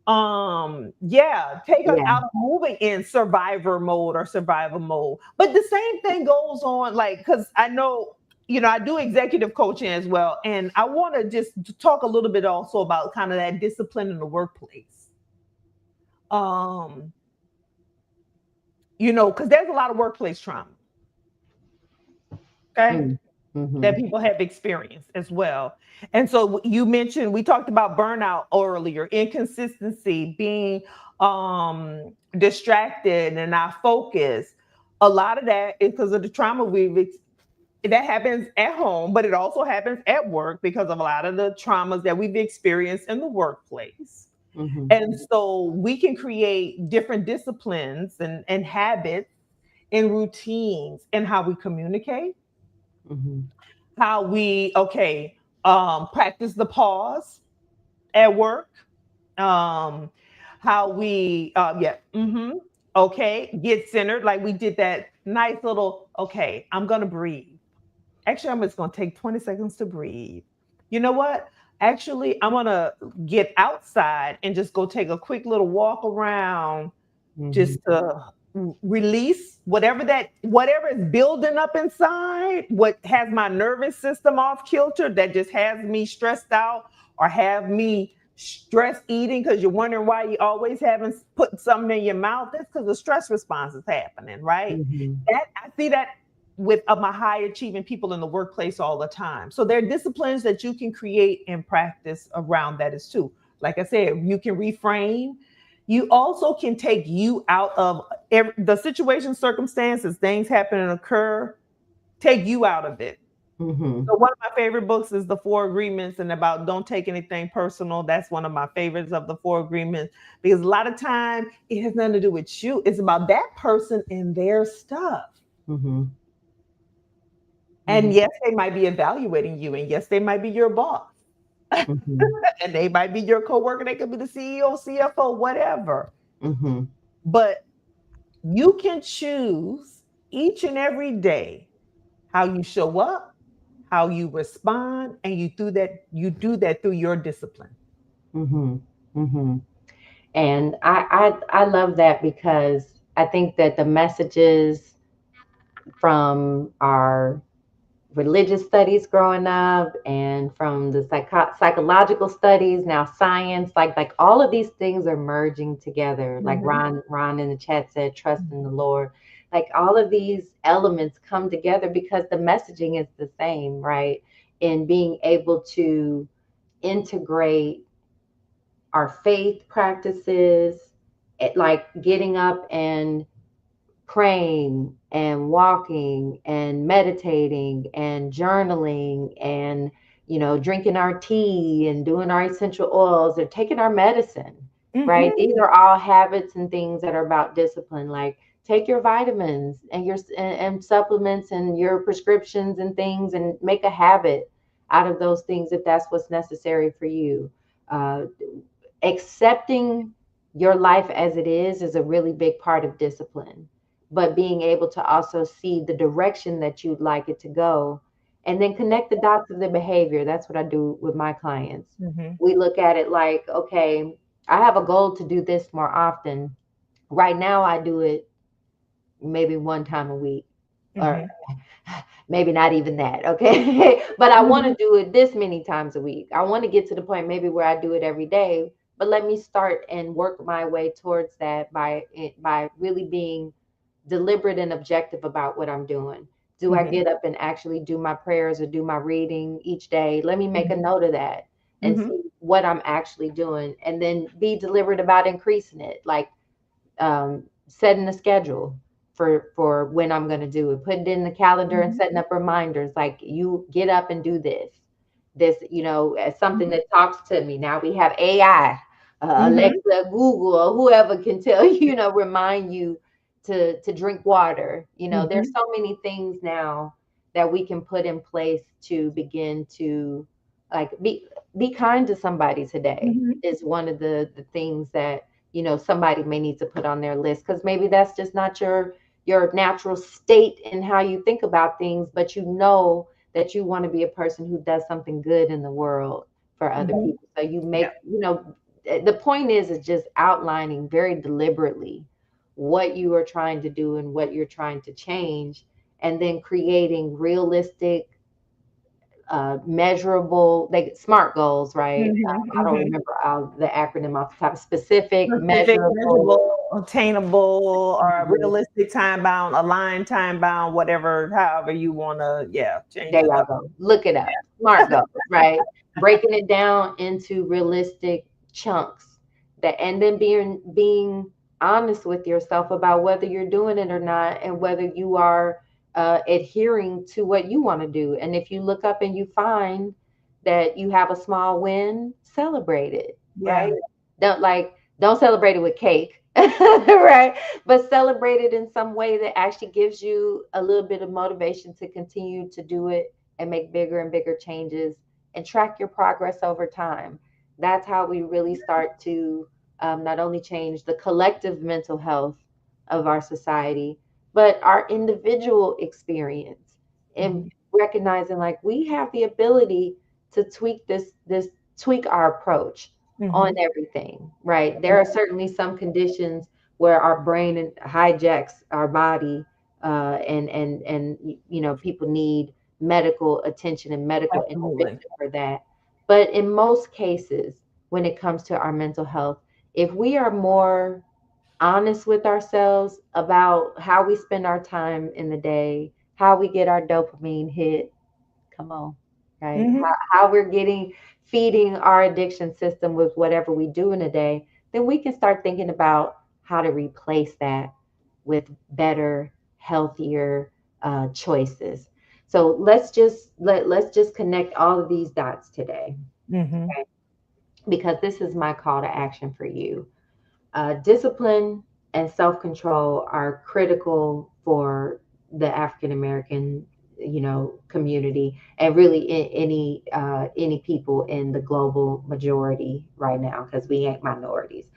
Yeah, take us Yeah. out of moving in survivor mode or survival mode. But the same thing goes on, like, because I know, I do executive coaching as well, and I want to just talk a little bit also about kind of that discipline in the workplace. um because there's a lot of workplace trauma, okay, that Mm-hmm. people have experienced as well. And so you mentioned, we talked about burnout earlier, inconsistency, being distracted and not focused. A lot of that is because of the trauma that happens at home, but it also happens at work because of a lot of the traumas that we've experienced in the workplace. Mm-hmm. And so we can create different disciplines and habits and routines in how we communicate, Mm-hmm. how we, okay, practice the pause at work, um, how we, okay, get centered. Like we did that nice little, okay, I'm gonna breathe. Actually, I'm just going to take 20 seconds to breathe. You know what? Actually, I'm going to get outside and just go take a quick little walk around, Mm-hmm. just to release whatever is building up inside, what has my nervous system off kilter, that just has me stressed out or have me stress eating, because you're wondering why you always haven't put something in your mouth. That's because the stress response is happening, right? Mm-hmm. That I see that with my high achieving people in the workplace all the time. So there are disciplines that you can create and practice around that as too. Like I said, you can reframe. You also can take you out of the situation, circumstances, things happen and occur, take you out of it. Mm-hmm. So one of my favorite books is The Four Agreements, and about don't take anything personal. That's one of my favorites of the Four Agreements, because a lot of time it has nothing to do with you. It's about that person and their stuff. Mm-hmm. And yes, they might be evaluating you, and yes, they might be your boss, Mm-hmm. and they might be your coworker. They could be the CEO, CFO, whatever. Mm-hmm. But you can choose each and every day how you show up, how you respond, and you do that through your discipline. Mm-hmm. Mm-hmm. And I love that because I think that the messages from our religious studies growing up and from the psychological studies, now science, like all of these things are merging together. Like Mhm. Ron in the chat said, trust in the Lord. Like all of these elements come together because the messaging is the same, right? In being able to integrate our faith practices, like getting up and praying and walking and meditating and journaling and drinking our tea and doing our essential oils or taking our medicine, right? Mhm. These are all habits and things that are about discipline. Like take your vitamins and and supplements and your prescriptions and things, and make a habit out of those things if that's what's necessary for you. uh, Accepting your life as it is a really big part of discipline, but being able to also see the direction that you'd like it to go and then connect the dots of the behavior. That's what I do with my clients. Mhm. We look at it like, okay, I have a goal to do this more often. Right now I do it maybe one time a week, or Mhm. maybe not even that, okay? But I want to Mhm. do it this many times a week. I want to get to the point maybe where I do it every day, but let me start and work my way towards that by really being deliberate and objective about what I'm doing. Do I Mhm. get up and actually do my prayers or do my reading each day? Let me make a Mhm. note of that and Mhm. see what I'm actually doing, and then be deliberate about increasing it. Like setting a schedule for when I'm going to do it, put it in the calendar and Mhm. setting up reminders like you get up and do this, as something Mhm. that talks to me. Now we have AI, Mhm. Alexa, Google, or whoever can tell you, remind you to drink water. There's Mhm. so many things now that we can put in place to begin to like be kind to somebody today Mhm. is one of the things that somebody may need to put on their list, because maybe that's just not your natural state in how you think about things, but that you want to be a person who does something good in the world for other Mhm. people. So you Yeah. make, the point is just outlining very deliberately what you are trying to do and what you're trying to change, and then creating realistic, measurable, like SMART goals, right? Mhm. I don't Mhm. remember the acronym off the top. Specific, Specific, measurable. measurable, attainable, or Mhm. realistic, time bound, aligned, time bound, whatever, however you want to, yeah, change There it y'all up. go. Look it up. SMART goals, right? Breaking it down into realistic chunks, and then being honest with yourself about whether you're doing it or not, and whether you are adhering to what you want to do. And if you look up and you find that you have a small win, celebrate it, right? Yeah. Don't celebrate it with cake, right? But celebrate it in some way that actually gives you a little bit of motivation to continue to do it and make bigger and bigger changes and track your progress over time. That's how we really start to not only change the collective mental health of our society, but our individual experience. And Mhm. recognizing like we have the ability to tweak our approach on Mhm. everything, right? There are certainly some conditions where our brain hijacks our body, and people need medical attention and medical Absolutely. intervention for that. But in most cases, when it comes to our mental health, if we are more honest with ourselves about how we spend our time in the day, how we get our dopamine hit, come on, right? Mhm. How we're feeding our addiction system with whatever we do in a day, then we can start thinking about how to replace that with better, healthier choices. So let's just connect all of these dots today, Mhm. okay? Because this is my call to action for you. Discipline and self control are critical for the African American, community, and really any people in the global majority right now, because we ain't minorities.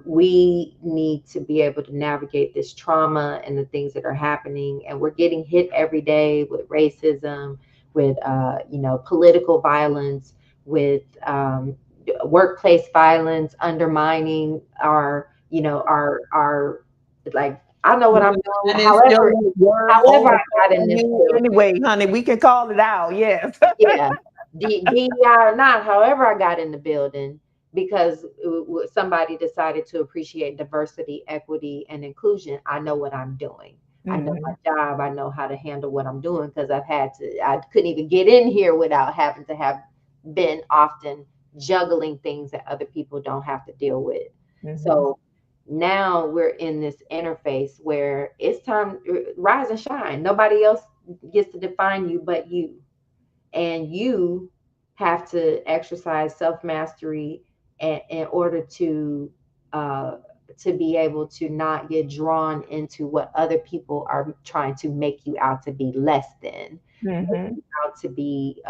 We need to be able to navigate this trauma and the things that are happening, and we're getting hit every day with racism, with political violence, with workplace violence undermining our like I know what I'm doing. And it's still However, like words however over I got in this building, anyway, honey. We can call it out. Yes. yeah, DEI or not, however I got in the building, because somebody decided to appreciate diversity, equity, and inclusion. I know what I'm doing. I know Mhm. my job. I know how to handle what I'm doing because I couldn't even get in here without having to have been often juggling things that other people don't have to deal with. Mhm. So now we're in this interface where it's time rise and shine. Nobody else gets to define you but you, and you have to exercise self mastery in order uh, to be able to not get drawn into what other people are trying to make you out to be less than, make Mhm. you out to be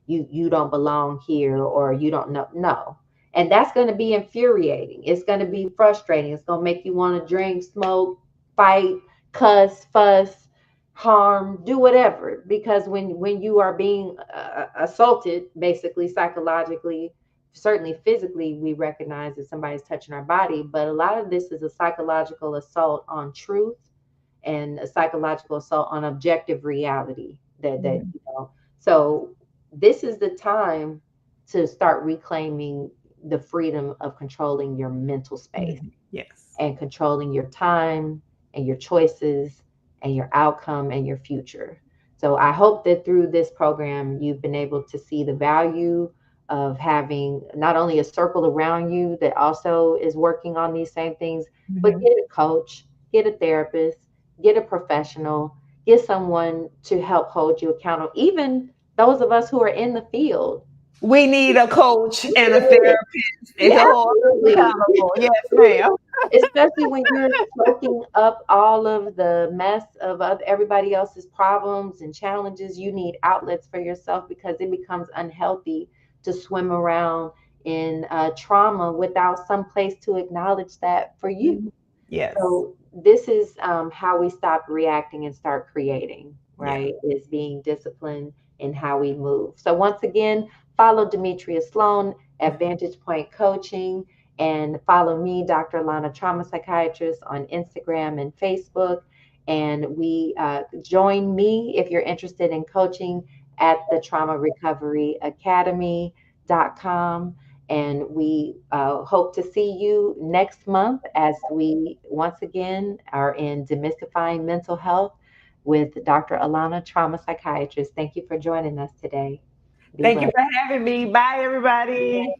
you don't belong here, or you don't know. No, and that's going to be infuriating. It's going to be frustrating. It's going to make you want to drink, smoke, fight, cuss, fuss, harm, do whatever, because when you are being assaulted, basically psychologically, certainly physically, we recognize that somebody's touching our body, but a lot of this is a psychological assault on truth and a psychological assault on objective reality Mhm. so this is the time to start reclaiming the freedom of controlling your mental space Mhm. Yes. and controlling your time and your choices and your outcome and your future. So I hope that through this program, you've been able to see the value of having not only a circle around you that also is working on these same things, but Mhm. get a coach, get a therapist, get a professional, get someone to help hold you accountable. Even those of us who are in the field, We need a coach we and a need it. therapist and Yeah, to hold us absolutely. accountable. Yes, ma'am. Especially when you're soaking up all of the mess of everybody else's problems and challenges, you need outlets for yourself because it becomes unhealthy to swim around in trauma without some place to acknowledge that for you. Mhm. Yes. So this is how we stop reacting and start creating, Yeah. right? Is being disciplined in how we move. So once again, follow Demetria Sloan at Vantage Point Coaching, and follow me, Dr. Alauna, trauma psychiatrist, on Instagram and Facebook. And we join me if you're interested in coaching at the Trauma Recovery Academy.com. And we hope to see you next month as we once again are in Demystifying Mental Health with Dr. Alauna, trauma psychiatrist. Thank you for joining us today. Be Thank you well. for having me. Bye, everybody.